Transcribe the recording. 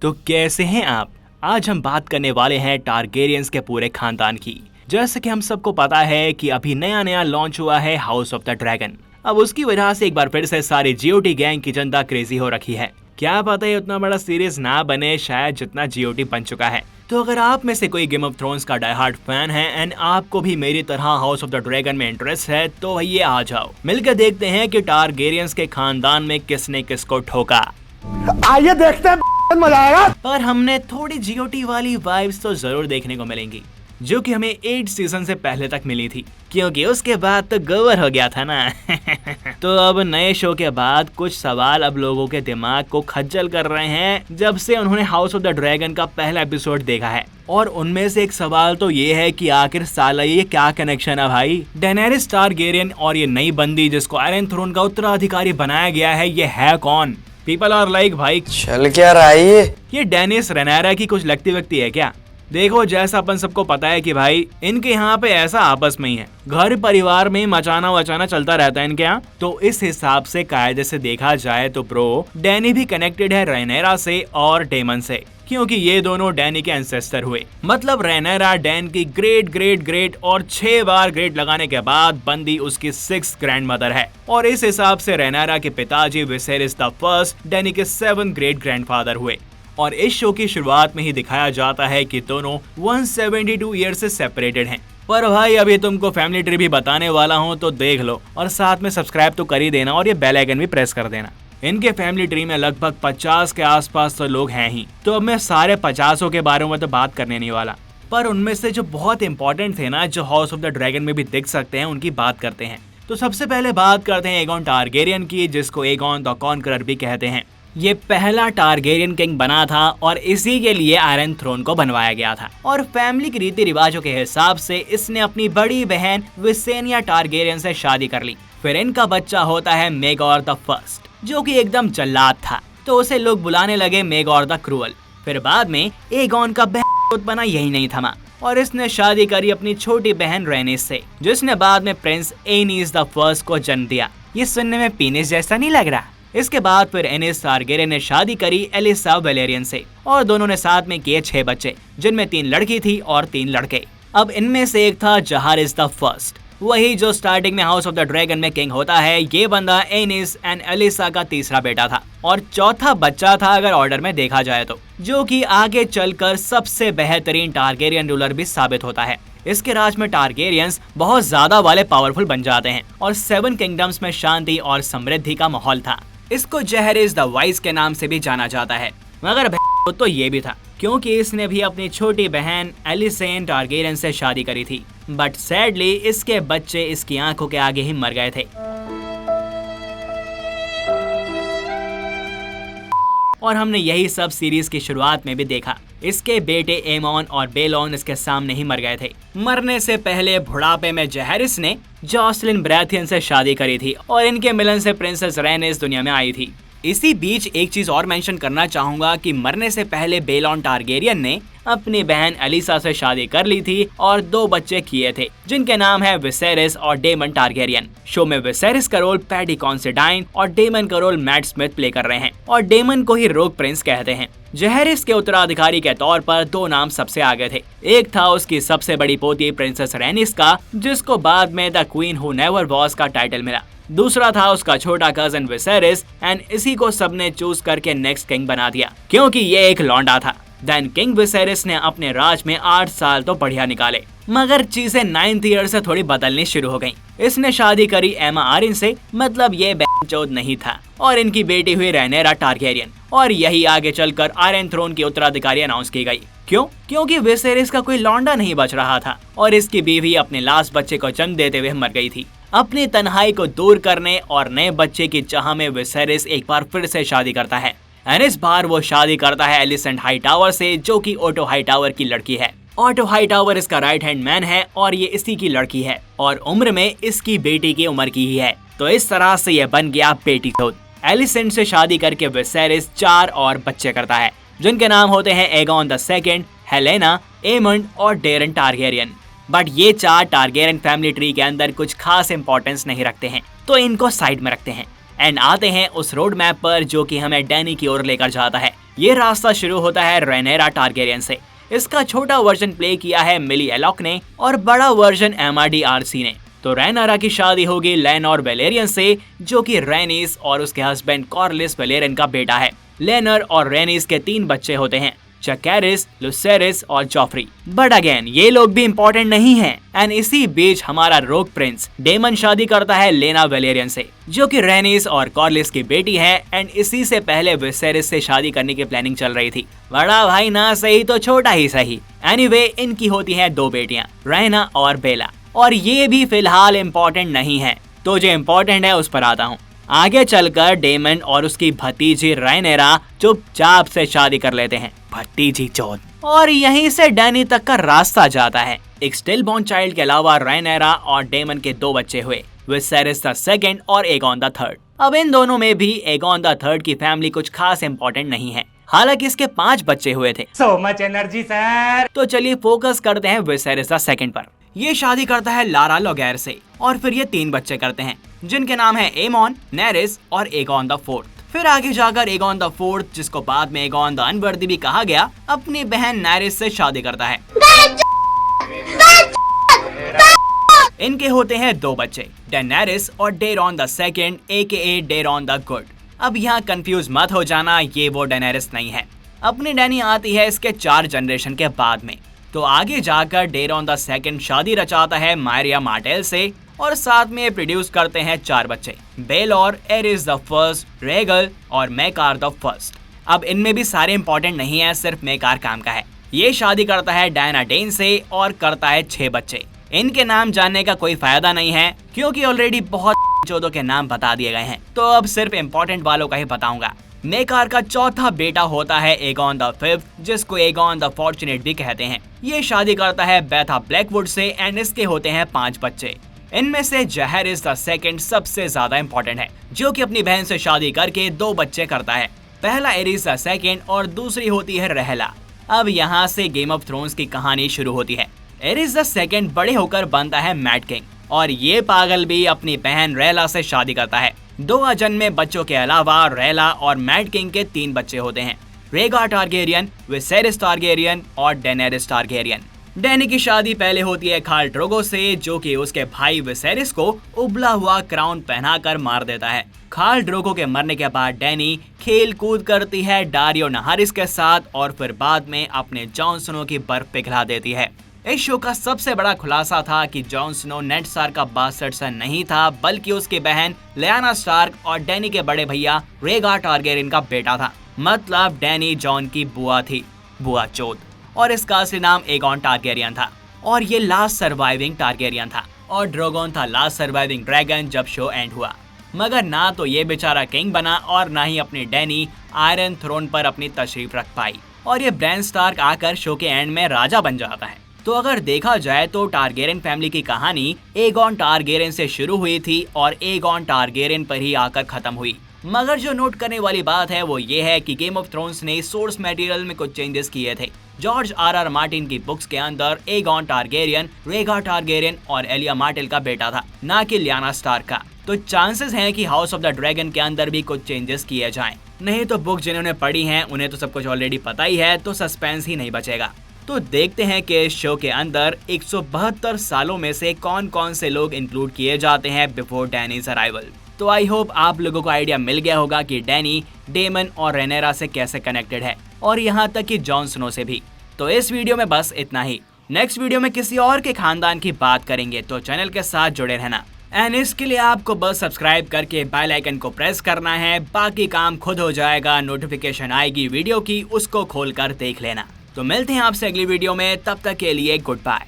तो कैसे हैं आप? आज हम बात करने वाले हैं टारगेरियंस के पूरे खानदान की। जैसे कि हम सबको पता है कि अभी नया नया लॉन्च हुआ है हाउस ऑफ द ड्रैगन। अब उसकी वजह से एक बार फिर से सारी जीओटी गैंग की जनता क्रेजी हो रखी है। क्या पता है उतना बड़ा सीरीज ना बने शायद जितना जीओटी बन चुका है। तो अगर आप में से कोई गेम ऑफ थ्रोन्स का डाई हार्ड फैन है एंड आपको भी मेरी तरह हाउस ऑफ द ड्रैगन में इंटरेस्ट है तो भैये आ जाओ, मिलकर देखते हैं कि टारगेरियंस के खानदान में किसने किसको ठोका। आइए देखते हैं, मजा आएगा। पर हमने थोड़ी जीओटी वाली वाइब्स तो जरूर देखने को मिलेंगी, जो कि हमें 8 सीजन से पहले तक मिली थी, क्योंकि उसके बाद तो गवर हो गया था ना। तो अब नए शो के बाद कुछ सवाल अब लोगों के दिमाग को खज्जल कर रहे हैं जब से उन्होंने हाउस ऑफ द ड्रैगन का पहला एपिसोड देखा है। और उनमें से एक सवाल तो ये है कि आखिर साला ये क्या कनेक्शन है भाई? डेनेरिस टारगेरियन और ये नई बंदी जिसको आयरन थ्रोन का उत्तराधिकारी बनाया गया है, ये है कौन? पीपल आर लाइक भाई चल क्या रहा है ये डेनिस रेनेरा की कुछ लगती व्यक्ति है क्या? देखो, जैसा अपन सबको पता है कि भाई इनके यहाँ पे ऐसा आपस में ही है, घर परिवार में मचाना वचाना चलता रहता है इनके यहाँ। तो इस हिसाब से कायदे से देखा जाए तो ब्रो डैनी भी कनेक्टेड है रेनेरा से और डेमन से, क्योंकि ये दोनों डैनी के एंसेस्टर हुए। मतलब रेनेरा डैन की ग्रेट ग्रेट ग्रेट और 6 बार ग्रेट लगाने के बाद बंदी उसकी 6th ग्रैंड मदर है। और इस हिसाब से रेनेरा के पिताजी विसेरिस द फर्स्ट डैनी के 7th ग्रेट ग्रैंडफादर हुए। और इस शो की शुरुआत में ही दिखाया जाता है कि दोनों 172 ईयर से सेपरेटेड हैं। पर भाई अभी तुमको फैमिली ट्री भी बताने वाला हूँ तो देख लो, और साथ में सब्सक्राइब तो कर ही देना और ये बेल आइकन भी प्रेस कर देना। इनके फैमिली ट्री में लगभग 50 के आसपास तो लोग हैं ही, तो अब मैं सारे 50 के बारे में तो बात करने नहीं वाला। पर उनमें से जो बहुत इंपॉर्टेंट थे ना, जो हाउस ऑफ द ड्रैगन में भी दिख सकते हैं, उनकी बात करते हैं। तो सबसे पहले बात करते हैं एगॉन टारगेरियन की, जिसको एगॉन द कॉन्करर भी कहते हैं। ये पहला टारगेरियन किंग बना था और इसी के लिए आयरन थ्रोन को बनवाया गया था। और फैमिली के रीति रिवाजों के हिसाब से इसने अपनी बड़ी बहन विसेनिया टारगेरियन से शादी कर ली। फिर इनका बच्चा होता है मेगॉर द फर्स्ट, जो कि एकदम जल्लाद था, तो उसे लोग बुलाने लगे मेगॉर द क्रूअल। फिर बाद में एगॉन का बहन बना यही नहीं थमा और इसने शादी करी अपनी छोटी बहन रेनिस से, जिसने बाद में प्रिंस एनिस द फर्स्ट को जन्म दिया। ये सुनने में पीनिस जैसा नहीं लग रहा? इसके बाद फिर एनिस टारगेरियन ने शादी करी एलिसा वैलेरियन से और दोनों ने साथ में किए 6 बच्चे, जिनमें 3 लड़की थी और 3 लड़के। अब इनमें से एक था जहारिस द फर्स्ट, वही जो स्टार्टिंग में हाउस ऑफ द ड्रैगन में किंग होता है। ये बंदा एनिस एंड एलिसा का तीसरा बेटा था और चौथा बच्चा था अगर ऑर्डर में देखा जाए तो, जो कि आगे चलकर सबसे बेहतरीन टारगेरियन रूलर भी साबित होता है। इसके राज में टारगेरियंस बहुत ज्यादा वाले पावरफुल बन जाते हैं और 7 किंगडम्स में शांति और समृद्धि का माहौल था। इसको जहरिस द वाइस के नाम से भी जाना जाता है, मगर तो ये भी था क्योंकि इसने भी अपनी छोटी बहन एलिसेन टारगेरियन से शादी करी थी। बट सैडली इसके बच्चे इसकी आंखों के आगे ही मर गए थे। और हमने यही सब सीरीज की शुरुआत में भी देखा। इसके बेटे एमोन और बेलोन इसके सामने ही मर गए थे। मरने से पहले बुढ़ापे में जहरिस ने जॉसलिन ब्रैथियन से शादी करी थी और इनके मिलन से प्रिंसेस रेनिस दुनिया में आई थी। इसी बीच एक चीज और मेंशन करना चाहूंगा कि मरने से पहले बेलोन टारगेरियन ने अपनी बहन एलिसा से शादी कर ली थी और 2 बच्चे किए थे, जिनके नाम है विसेरिस और डेमन टारगेरियन। शो में विसेरिस का रोल पैटी कॉन्सिडाइन और डेमन का रोल मैट स्मिथ प्ले कर रहे हैं और डेमन को ही रोग प्रिंस कहते हैं। जहरिस के उत्तराधिकारी के तौर पर 2 नाम सबसे आगे थे। एक था उसकी सबसे बड़ी पोती प्रिंसेस रेनिस का, जिसको बाद में the queen who never was का टाइटल मिला। दूसरा था उसका छोटा कजन विसेरिस एंड इसी को सबने चूज करके नेक्स्ट किंग बना दिया, क्योंकि ये एक लौंडा था। देन किंग विसेरिस ने अपने राज में 8 साल तो बढ़िया निकाले, मगर चीजें 9th ईयर से थोड़ी बदलनी शुरू हो गईं। इसने शादी करी एमा आरिन से, मतलब ये बहनचोद नहीं था, और इनकी बेटी हुई रेनेरा टारगेरियन, और यही आगे चलकर आयरन थ्रोन की उत्तराधिकारी अनाउंस की गई। क्यों? क्योंकि विसेरिस का कोई लौंडा नहीं बच रहा था और इसकी बीवी अपने लास्ट बच्चे को जन्म देते हुए मर गई थी। अपनी तन्हाई को दूर करने और नए बच्चे की चाह में विसेरिस एक बार फिर से शादी करता है। इस बार वो शादी करता है एलिसेंट हाईटावर से, जो कि ओटो हाईटावर की लड़की है। ओटो हाईटावर इसका राइट हैंड मैन है और ये इसी की लड़की है और उम्र में इसकी बेटी की उम्र की ही है। तो इस तरह से ये बन गया बेटी खुद। एलिसेंट से शादी करके विसेरिस 4 और बच्चे करता है, जिनके नाम होते हैं Aegon the second, Helena, Aemond और डेरन टारगेरियन। बट ये 4 टारगेरियन फैमिली ट्री के अंदर कुछ खास इंपॉर्टेंस नहीं रखते हैं, तो इनको साइड में रखते हैं एंड आते हैं उस रोड मैप पर जो कि हमें डैनी की ओर लेकर जाता है। ये रास्ता शुरू होता है रेनेरा टारगेरियन से। इसका छोटा वर्जन प्ले किया है मिली एलॉक ने और बड़ा वर्जन MRDRC ने। तो रेनेरा की शादी होगी लेनोर वेलेरियन से, जो कि रेनिस और उसके हस्बैंड कॉर्लिस वेलेरियन का बेटा है। लेनर और रेनिस के 3 बच्चे होते हैं, चैकेरिस, लुसेरिस और जॉफ्री। बट अगेन ये लोग भी इम्पोर्टेंट नहीं हैं। एंड इसी बीच हमारा रोग प्रिंस डेमन शादी करता है लेना वेलेरियन से, जो कि रेनिस और कॉर्लिस की बेटी है। एंड इसी से पहले विसेरिस से शादी करने की प्लानिंग चल रही थी। बड़ा भाई ना सही तो छोटा ही सही। एनीवे इनकी होती हैं 2 बेटियां, रैना और बेला, और ये भी फिलहाल इम्पोर्टेंट नहीं है। तो जो इम्पोर्टेंट है उस पर आता हूँ। आगे चलकर डेमन और उसकी भतीजी रेनेरा चुपचाप से शादी कर लेते हैं। भतीजी चौथ। और यहीं से डैनी तक का रास्ता जाता है। एक स्टिल बॉर्न चाइल्ड के अलावा रेनेरा और डेमन के 2 बच्चे हुए, विसेरिस द सेकंड और एगोन द थर्ड। अब इन दोनों में भी एगोन द थर्ड की फैमिली कुछ खास इम्पोर्टेंट नहीं है, हालांकि इसके 5 बच्चे हुए थे। So much energy, sir. तो चलिए फोकस करते हैं विसेरिस द सेकंड पर। ये शादी करता है लारा लोगैर से और फिर ये 3 बच्चे करते हैं, जिनके नाम है एमोन, नेरिस और एगोन द फोर्थ। फिर आगे जाकर एगोन द फोर्थ, जिसको बाद में एगोन द अनवर्दी भी कहा गया, अपनी बहन नेरिस से शादी करता है। इनके होते हैं 2 बच्चे, डेनेरिस और Daeron the second AKA Daeron the good. अब यहाँ कंफ्यूज मत हो जाना, ये वो डेनेरिस नहीं है। अपनी डैनी आती है इसके 4 जनरेशन के बाद में। तो आगे जाकर डेरॉन द सेकंड शादी रचाता है मायरिया मार्टेल से और साथ में प्रोड्यूस करते हैं 4 बच्चे, बेलॉर, एरिस द फर्स्ट, रेगल और मेकार द फर्स्ट। अब इनमें भी सारे इंपॉर्टेंट नहीं है, सिर्फ मेकार काम का है। ये शादी करता है डायना डेन से और करता है 6 बच्चे। इनके नाम जानने का कोई फायदा नहीं है, क्योंकि ऑलरेडी बहुत चौदों के नाम बता दिए गए हैं। तो अब सिर्फ इम्पोर्टेंट वालों का ही बताऊंगा। मेकार का चौथा बेटा होता है एगोन द फिफ्थ, जिसको एगोन द फॉर्चुनेट भी कहते हैं। ये शादी करता है बेथा ब्लैकवुड से एंड इसके होते हैं 5 बच्चे। इनमें से जहरिस द सेकंड सबसे ज्यादा इम्पोर्टेंट है, जो कि अपनी बहन से शादी करके 2 बच्चे करता है। पहला एरिस द सेकंड और दूसरी होती है रहला। अब यहाँ से गेम ऑफ थ्रोन्स की कहानी शुरू होती है। एरिस द सेकंड बड़े होकर बनता है मैड किंग और ये पागल भी अपनी बहन रेला से शादी करता है। 2 अजन्मे बच्चों के अलावा रेला और मैड किंग के 3 बच्चे होते हैं, रेगा टारगेरियन, विसेरिस टारगेरियन और डेनेरिस टारगेरियन। डैनी की शादी पहले होती है खाल ड्रोगो से, जो कि उसके भाई विसेरिस को उबला हुआ क्राउन पहनाकर मार देता है। खाल ड्रोगो के मरने के बाद डैनी खेल कूद करती है डारियो नहारिस के साथ और फिर बाद में अपने जॉन स्नो की बर्फ पिघला देती है। इस शो का सबसे बड़ा खुलासा था कि जॉन स्नो नेड स्टार्क का बास्टर्ड सन नहीं था, बल्कि उसकी बहन लियाना स्टार्क और डैनी के बड़े भैया रेगा टारगेरियन का बेटा था। मतलब डैनी जॉन की बुआ थी, बुआ चोद, और इसका असली नाम एगोन टारगेरियन था और ये लास्ट सर्वाइविंग टारगेरियन था और ड्रैगन था लास्ट सर्वाइविंग ड्रैगन जब शो एंड हुआ। मगर ना तो ये बेचारा किंग बना और ना ही अपनी डैनी आयरन थ्रोन पर अपनी तशरीफ रख पाई और ये ब्रैन स्टार्क आकर शो के एंड में राजा बन जाता है। तो अगर देखा जाए तो टारगेरियन फैमिली की कहानी एगोन टारगेरियन से शुरू हुई थी और एगोन टारगेरियन पर ही आकर खत्म हुई। मगर जो नोट करने वाली बात है वो ये है कि गेम ऑफ थ्रोन्स ने सोर्स मटेरियल में कुछ चेंजेस किए थे। George R.R. मार्टिन की बुक्स के अंदर एगोन टारगेरियन रेगा टारगेरियन और एलिया मार्टेल का बेटा था, ना कि लियाना स्टार्क का। तो चांसेस हैं कि हाउस ऑफ द ड्रैगन के अंदर भी कुछ चेंजेस किए जाएं। नहीं तो बुक जिन्होंने पढ़ी हैं उन्हें तो सब कुछ ऑलरेडी पता ही है, तो सस्पेंस ही नहीं बचेगा। तो देखते हैं कि इस शो के अंदर 172 सालों में से कौन कौन से लोग इंक्लूड किए जाते हैं बिफोर डैनीज अराइवल। तो आई होप आप लोगों को आइडिया मिल गया होगा कि डैनी डेमन और रेनेरा से कैसे कनेक्टेड है और यहाँ तक कि जॉन स्नो से भी। तो इस वीडियो में बस इतना ही। नेक्स्ट वीडियो में किसी और के खानदान की बात करेंगे, तो चैनल के साथ जुड़े रहना। एंड इसके लिए आपको बस सब्सक्राइब करके बेल आइकन को प्रेस करना है, बाकी काम खुद हो जाएगा। नोटिफिकेशन आएगी वीडियो की, उसको खोलकर देख लेना। तो मिलते हैं आपसे अगली वीडियो में, तब तक के लिए गुड बाय।